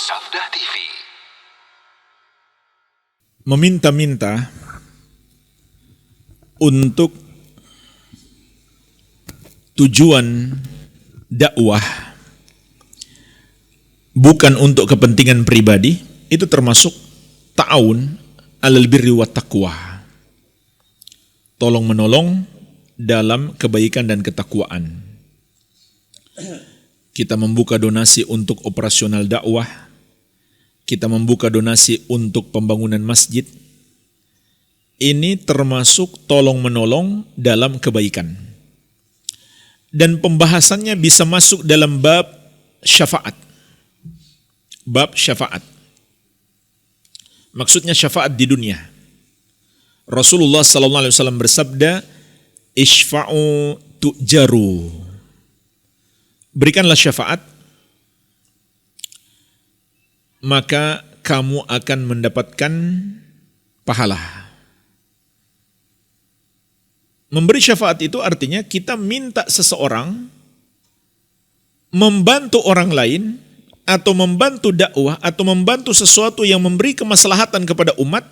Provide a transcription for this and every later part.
Sabda TV. Meminta-minta untuk tujuan dakwah, bukan untuk kepentingan pribadi, itu termasuk ta'awun 'alal birri wat taqwa. Tolong menolong dalam kebaikan dan ketakwaan. Kita membuka donasi untuk operasional dakwah, kita membuka donasi untuk pembangunan masjid. Ini termasuk tolong menolong dalam kebaikan. Dan pembahasannya bisa masuk dalam bab syafaat. Bab syafaat. Maksudnya syafaat di dunia. Rasulullah SAW bersabda, "Ishfa'u tu'jaru." Berikanlah syafaat, maka kamu akan mendapatkan pahala. Memberi syafaat itu artinya kita minta seseorang membantu orang lain atau membantu dakwah atau membantu sesuatu yang memberi kemaslahatan kepada umat,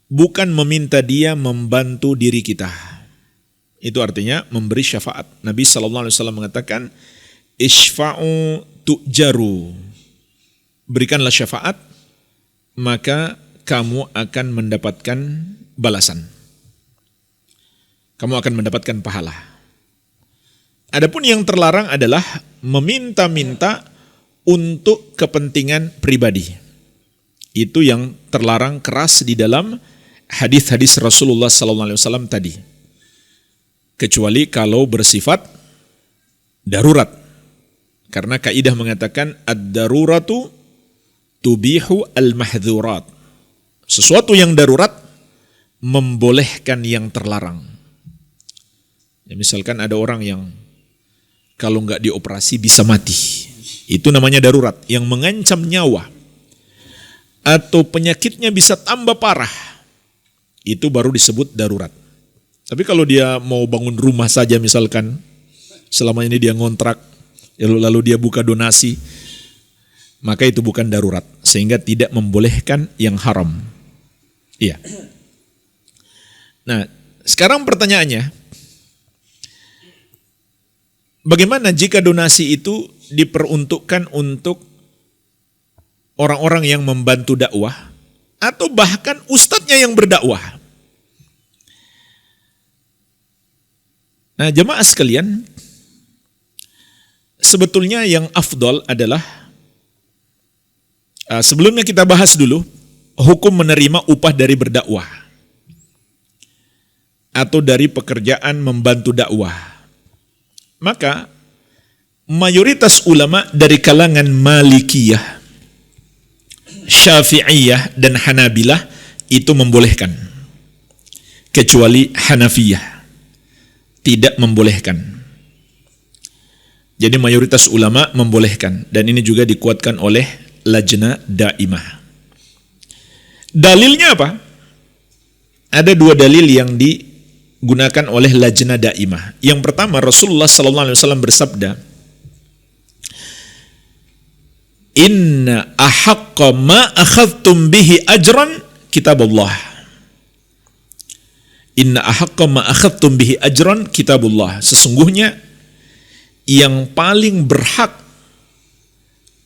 bukan meminta dia membantu diri kita. Itu artinya memberi syafaat. Nabi SAW mengatakan, "Ishfa'u tu'jaru." Berikanlah syafaat, maka kamu akan mendapatkan balasan. Kamu akan mendapatkan pahala. Adapun yang terlarang adalah meminta-minta untuk kepentingan pribadi. Itu yang terlarang keras di dalam hadis-hadis Rasulullah SAW tadi. Kecuali kalau bersifat darurat. Karena kaidah mengatakan ad-daruratu tubihu al-mahdzurat. Sesuatu yang darurat membolehkan yang terlarang. Ya, misalkan ada orang yang kalau nggak dioperasi bisa mati. Itu namanya darurat, yang mengancam nyawa. Atau penyakitnya bisa tambah parah. Itu baru disebut darurat. Tapi kalau dia mau bangun rumah saja misalkan, selama ini dia ngontrak, lalu dia buka donasi, maka itu bukan darurat, sehingga tidak membolehkan yang haram. Iya. Nah, sekarang pertanyaannya, bagaimana jika donasi itu diperuntukkan untuk orang-orang yang membantu dakwah, atau bahkan ustadznya yang berdakwah? Nah, jemaah sekalian, sebetulnya yang afdol adalah, sebelumnya kita bahas dulu hukum menerima upah dari berdakwah atau dari pekerjaan membantu dakwah. Maka mayoritas ulama dari kalangan Malikiyah, Syafi'iyah dan Hanabilah itu membolehkan, kecuali Hanafiyah tidak membolehkan. Jadi mayoritas ulama membolehkan, dan ini juga dikuatkan oleh Lajnah Daimah. Dalilnya apa? Ada dua dalil yang digunakan oleh Lajnah Daimah. Yang pertama, Rasulullah SAW bersabda, "Inna ahaqqa ma akhadtum bihi ajran kitabullah." Inna ahaqqa ma akhadtum bihi ajran kitabullah. Sesungguhnya yang paling berhak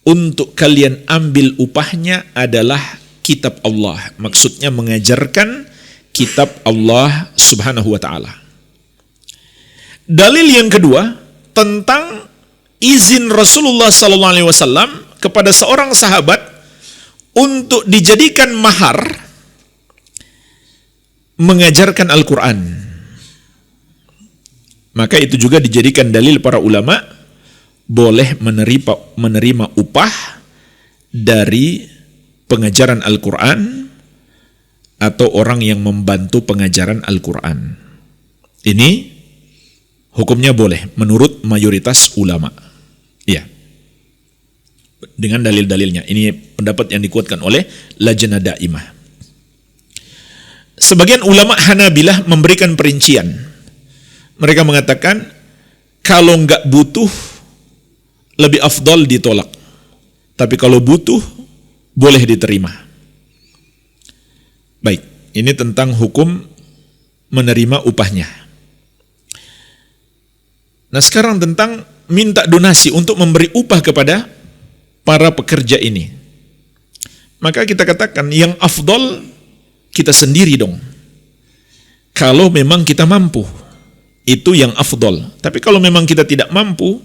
untuk kalian ambil upahnya adalah kitab Allah. Maksudnya mengajarkan kitab Allah Subhanahu wa ta'ala. Dalil yang kedua tentang izin Rasulullah SAW kepada seorang sahabat untuk dijadikan mahar mengajarkan Al-Quran. Maka itu juga dijadikan dalil para ulama boleh menerima upah dari pengajaran Al-Quran atau orang yang membantu pengajaran Al-Quran. Ini hukumnya boleh menurut mayoritas ulama. Iya. Dengan dalil-dalilnya. Ini pendapat yang dikuatkan oleh Lajnah Daimah. Sebagian ulama Hanabilah memberikan perincian. Mereka mengatakan kalau enggak butuh lebih afdal ditolak. Tapi kalau butuh, boleh diterima. Baik, ini tentang hukum menerima upahnya. Nah, sekarang tentang minta donasi untuk memberi upah kepada para pekerja ini. Maka kita katakan yang afdol kita sendiri dong. Kalau memang kita mampu, itu yang afdol. Tapi kalau memang kita tidak mampu,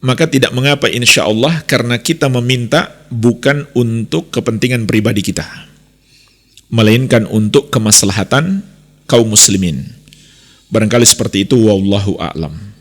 maka tidak mengapa insya Allah, karena kita meminta bukan untuk kepentingan pribadi kita, melainkan untuk kemaslahatan kaum muslimin. Barangkali seperti itu, wallahu a'lam.